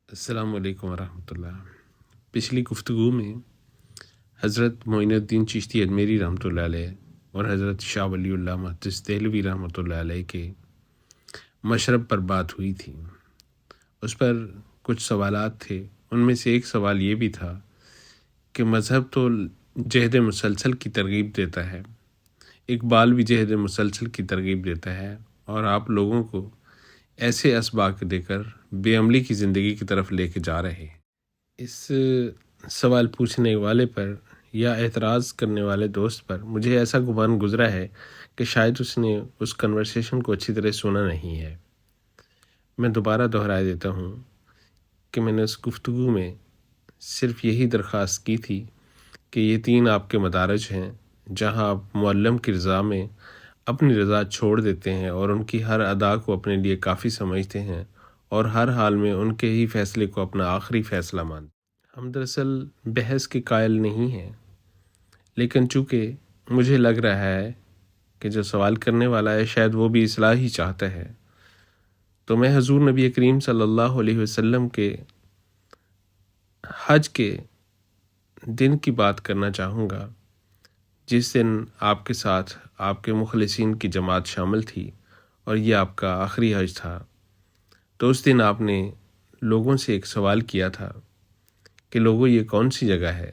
السلام علیکم ورحمۃ اللہ۔ پچھلی گفتگو میں حضرت معین الدین چشتی اجمیری رحمۃ اللہ علیہ اور حضرت شاہ ولی اللہ محدث دہلوی رحمۃ اللہ علیہ کے مشرب پر بات ہوئی تھی۔ اس پر کچھ سوالات تھے۔ ان میں سے ایک سوال یہ بھی تھا کہ مذہب تو جہد مسلسل کی ترغیب دیتا ہے، اقبال بھی جہد مسلسل کی ترغیب دیتا ہے، اور آپ لوگوں کو ایسے اسباق دے کر بے عملی کی زندگی کی طرف لے کے جا رہے ہیں۔ اس سوال پوچھنے والے پر یا اعتراض کرنے والے دوست پر مجھے ایسا گمان گزرا ہے کہ شاید اس نے اس کنورسیشن کو اچھی طرح سنا نہیں ہے۔ میں دوبارہ دہرا دیتا ہوں کہ میں نے اس گفتگو میں صرف یہی درخواست کی تھی کہ یہ 3 آپ کے مدارج ہیں جہاں آپ معلم کی رضا میں اپنی رضا چھوڑ دیتے ہیں اور ان کی ہر ادا کو اپنے لیے کافی سمجھتے ہیں اور ہر حال میں ان کے ہی فیصلے کو اپنا آخری فیصلہ مانتے ہیں۔ ہم دراصل بحث کے قائل نہیں ہیں، لیکن چونکہ مجھے لگ رہا ہے کہ جو سوال کرنے والا ہے شاید وہ بھی اصلاح ہی چاہتا ہے، تو میں حضور نبی کریم صلی اللہ علیہ وسلم کے حج کے دن کی بات کرنا چاہوں گا، جس دن آپ کے ساتھ آپ کے مخلصین کی جماعت شامل تھی اور یہ آپ کا آخری حج تھا۔ تو اس دن آپ نے لوگوں سے ایک سوال کیا تھا کہ لوگوں یہ کون سی جگہ ہے؟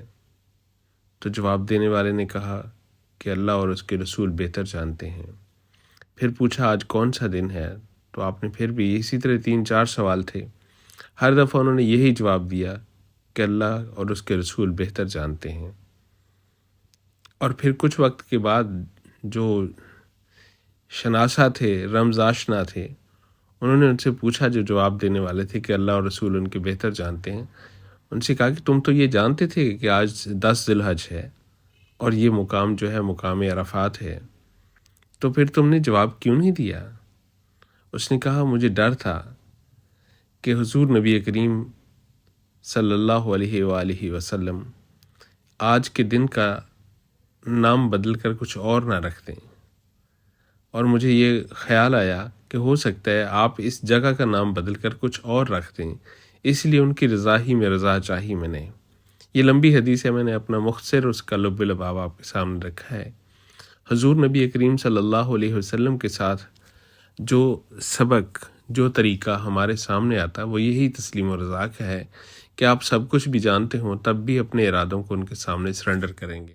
تو جواب دینے والے نے کہا کہ اللہ اور اس کے رسول بہتر جانتے ہیں۔ پھر پوچھا آج کون سا دن ہے؟ تو آپ نے پھر بھی اسی طرح 3-4 سوال تھے، ہر دفعہ انہوں نے یہی جواب دیا کہ اللہ اور اس کے رسول بہتر جانتے ہیں۔ اور پھر کچھ وقت کے بعد جو شناسہ تھے، رمز آشنا تھے، انہوں نے ان سے پوچھا، جو جواب دینے والے تھے کہ اللہ اور رسول ان کے بہتر جانتے ہیں، ان سے کہا کہ تم تو یہ جانتے تھے کہ آج 10 ذی الحج ہے اور یہ مقام جو ہے مقام عرفات ہے، تو پھر تم نے جواب کیوں نہیں دیا؟ اس نے کہا مجھے ڈر تھا کہ حضور نبی کریم صلی اللہ علیہ وآلہ وسلم آج کے دن کا نام بدل کر کچھ اور نہ رکھ دیں، اور مجھے یہ خیال آیا کہ ہو سکتا ہے آپ اس جگہ کا نام بدل کر کچھ اور رکھ دیں، اس لیے ان کی رضا ہی میں رضا چاہی میں نے۔ یہ لمبی حدیث ہے، میں نے اپنا مختصر اس کا لب لباب آپ کے سامنے رکھا ہے۔ حضور نبی کریم صلی اللہ علیہ وسلم کے ساتھ جو سبق، جو طریقہ ہمارے سامنے آتا وہ یہی تسلیم و رضا کا ہے کہ آپ سب کچھ بھی جانتے ہوں تب بھی اپنے ارادوں کو ان کے سامنے سرنڈر کریں گے۔